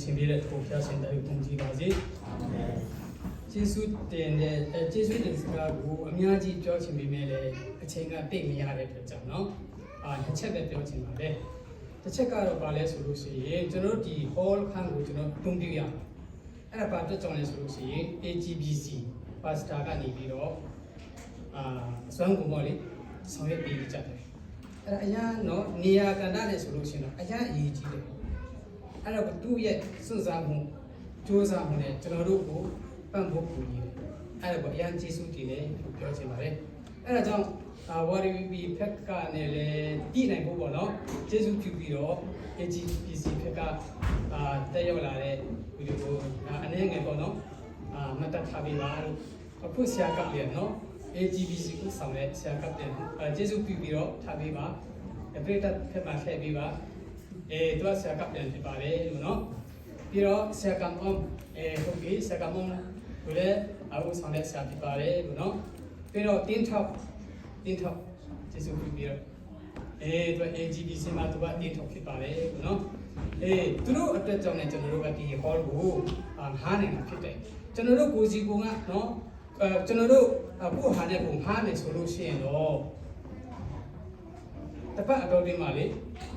ရှင်ပြတဲ့ကိုဖျားရှင်တဲ့ပုံကြည့်ပါစေကျေးဇူးတင်တဲ့ကျေးဇူးတင်စကားကိုအများကြီးပြောချင်ပေမဲ့လည်းအချိန်ကတိတ်မရတဲ့အတွက်ကြောင့်เนาะတစ်ချက်ပဲပြောချင်ပါတယ်တစ်ချက်ကတော့ဗာလဲဆိုလို့ရှိရင်ကျွန်တော်တို့ဒီ hall ခန်းကိုကျွန်တော်တုံးပြရအောင်အဲ့ဒါဘာအတွက်ကြောင့်လဲဆိုလို့ရှိရင် AGBC pastor ကနေပြီးတော့အစွမ်းကုန်ပေါ့လေဆောင်ရွက်ပေးကြတယ်အဲ့ဒါအရင်เนาะနေရာကဏ္ဍနဲ့ဆိုလို့ရှိရင်တော့အရင်အရေးကြီးတယ်အဲ့တော့သူ့ရဲ့စွန့်စားမှုကြိုးစားမှုနဲ့ကျွန်တော်တို့ကိုပံ့ပိုးကူညီတယ်အဲ့တော့အရင်ကျေးဇူးတင်တယ်လို့ပြောချင်ပါတယ်အဲ့ဒါကြောင့်YWB ဖက်ကနေလည်းတည်နိုင်ဖို့ပေါ့နော်ကျေးဇူးပြုပြီးတော့ AGBC ဖက်ကတက်ရောက်လာတဲ့ဗီဒီယိုအနေငယ်ပေါ့နော်မတ်ထားပေးပါလို့အခုဆရာကပြန်နော် AGBC ကိုဆောင်တဲ့ဆရာကပြန်ကျေးဇူးပြုပြီးတော့ထားပေးပါပရိသတ်ဖက်မှာထည့်ပေးပါသူကဆရာကပြန်ဖြစ်ပါတယ်လို့နော်ပြီးတော့ဆရာကဟုတ်ပြီဆရာကကိုလည်းအခုဆောင်တဲ့ဆရာဖြစ်ပါတယ်လို့နော်ပြီးတော့တင်းထောက်ကျေးဇူးပြုပြီးတော့သူက AGBC မှာသူကတင်းထောက်ဖြစ်ပါတယ်လို့နော်သူတို့အတွက်ကြောင့်လည်းကျွန်တော်တို့ကဒီ hall ကိုဟားနေတာဖြစ်တယ်ကျွန်တော်တို့ကိုစီကိုကနော်ကျွန်တော်တို့ကိုဟားတဲ့ကိုဟားမယ်ဆိုလို့ရှိရင်တော့တပတ်အတော်တွင်းမှာလေ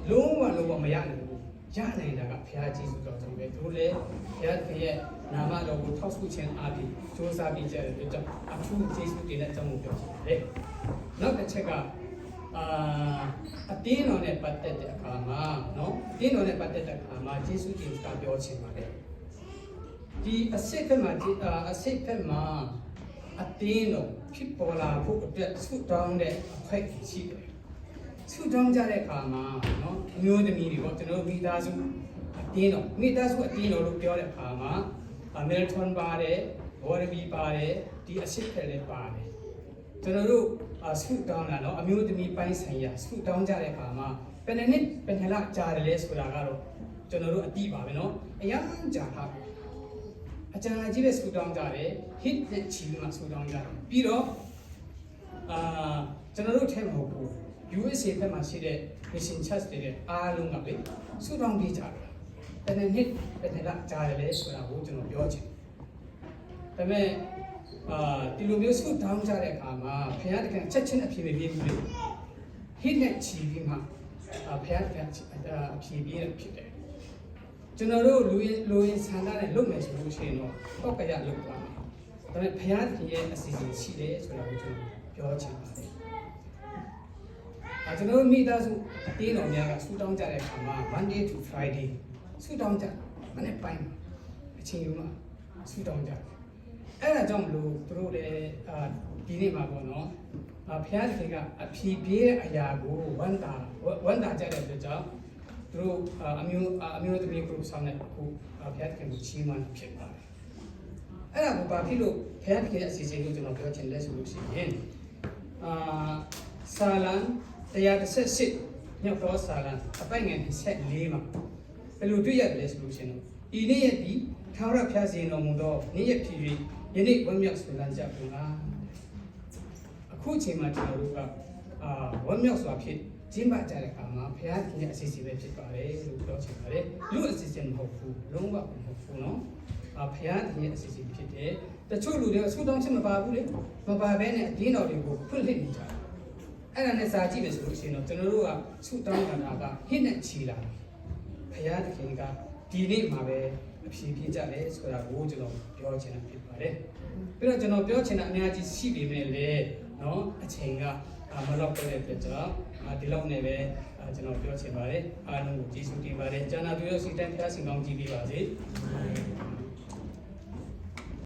လုံးဝမရနိုင်ဘူးရနိုင်တာကဘုရားကျေးဇူးတော်ကြောင့်ပဲသူတို့လည်းဘုရားသခင်ရဲ့နာမတော်ကိုထောက်ဆုခြင်းအားဖြင့်စ조사ပြီးကြတဲ့အတွက်ကြောင့်အထူးကျေးဇူးတင်တဲ့အကြောင်းကိုပြောချင်ပါတယ်နောက်တစ်ချက်ကအတင်းတော်နဲ့ပတ်သက်တဲ့အခါမှာနော်အတင်းတော်နဲ့ပတ်သက်တဲ့အခါမှာကျေးဇူးတင်စကားပြောချင်ပါတယ်ဒီအစစ်ဖက်မှာအတင်းတော်ဖြစ်ပေါ်လာဖို့အတွက်ဆုတောင်းတဲ့အခွင့်ရှိတယ်ဆုတောင်းကြတဲ့အခါမှာနော်အမျိုးသမီးတွေပေါ့ကျွန်တော်မိသားစုအတင်းတော်မိသားစုအတင်းတော်လို့ပြောတဲ့အခါမှာမယ်ထွန်ပါတယ်ဘော်ရဘီပါတယ်ဒီအစစ်ဖက်လည်းပါတယ်ကျွန်တော်တို့ဆုတောင်းတာနော်အမျိုးသမီးပိုင်းဆိုင်ရာဆုတောင်းကြတဲ့အခါမှာဘယ်နှစ်လကြာတယ်လဲဆိုတာကတော့ကျွန်တော်တို့အတိပါပဲနော်အရင်ကြာတာအကြံကြီးပဲဆုတောင်းကြတယ် hit နဲ့ချီမှဆုတောင်းကြတယ်ပြီးတော့ကျွန်တော်တို့ထဲမှာဟုတ်ဘူး USA ဘက်မှာရှိတဲ့ Mission Church တွေအားလုံးကလေဆုတောင်းပေးကြတယ်ဘယ်နှစ်လကြာတယ်လဲဆိုတာကိုကျွန်တော်ပြောချင်ဒါပေမဲ့ဒီလိုမျိုးဆုတောင်းကြတဲ့အခါမှာဘုရားတခင်ချက်ချင်းအဖြေမပေးဘူးလေ hit နဲ့ချီပြီးမှဘုရားတခင်အဖြေပေးရဖြစ်တယ်ကျွန်တော်တို့လူရင်းဆန္ဒနဲ့လုပ်မယ်ဆိုလို့ရှိရင်တော့ပောက်ကရလုပ်သွားမယ်ဒါပေမဲ့ဘုရားတခင်ရဲ့အစီအစဉ်ရှိတယ်ဆိုတာကိုကျွန်တော်ပြောချင်ပါတယ်ကျွန်တော်တို့မိသားစုအတင်းတော်များကဆုတောင်းကြတဲ့အခါမှာ Monday to Friday ဆုတောင်းကြမနေ့ပိုင်းအချိန်ယူမှာဆုတောင်းကြအဲ့ဒါကြောင့်မလို့သူတို့လည်းဒီနေ့မှာပေါ့နော်ဘုရားသခင်ကအဖြေပေးတဲ့အရာကိုဝန်တာကြတဲ့အတွက်ကြောင့်သူတို့အမျိုးသမီး group ဆောင်တဲ့အခုဘုရားသခင်ကိုချီးမွမ်းဖြစ်ပါတယ်အဲ့ဒါကိုဘာဖြစ်လို့ဘုရားသခင်ရဲ့အစီအစဉ်ကိုကျွန်တော်ပြောချင်လဲဆိုလို့ရှိရင်ဆာလံ138မြောက်သောဆာလံအပိုင်ငယ်24မှာဘယ်လိုတွေ့ရတယ်လဲဆိုလို့ရှိရင်ဒီနေ့ရဲ့ဒီထာဝရဘုရားရှင်တော်မူသောနေ့ရက်ဖြစ်၍ယနေ့ဝမ်းမြောက်ဆွေလန်းကြကုန်လားအခုချိန်မှာကျွန်တော်တို့ကဝမ်းမြောက်စွာဖြစ်ကျင်းပကြတဲ့အခါမှာဘုရားသခင်ရဲ့အစီအစဉ်ပဲဖြစ်ပါတယ်လို့ပြောချင်ပါတယ်လူအစီအစဉ်မဟုတ်ဘူးလုံးဝမဟုတ်ဘူးနော်ဘုရားသခင်ရဲ့အစီအစဉ်ဖြစ်တယ်တချို့လူတွေကဆုတောင်းချက်မပါဘူးလေမပါဘဲနဲ့အဒင်းတော်တွေကိုဖွင့်လှစ်နေကြတယ်အဲ့ဒါနဲ့စာကြည့်မယ်ဆိုလို့ရှိရင်တော့ကျွန်တော်တို့ကဆုတောင်းတာကဟစ်နဲ့ချီလာဘုရားသခင်ကဒီနေ့မှာပဲအဖြေပြကြတယ်ဆိုတာကိုကျွန်တော်ပြောချင်တာဖြစ်ပါတယ်ပြီးတော့ကျွန်တော်ပြောချင်တာအများကြီးရှိပေမဲ့လည်းနော်အချိန်ကမလောက်တဲ့အတွက်ကြောင့်ဒီလောက်နဲ့ပဲကျွန်တော်ပြောချင်ပါတယ်အားလုံးကိုကျေးဇူးတင်ပါတယ်ကျန်တာပြောစီတိုင်းဖျားစင်ကောင်းကြည့်ပေးပါစေ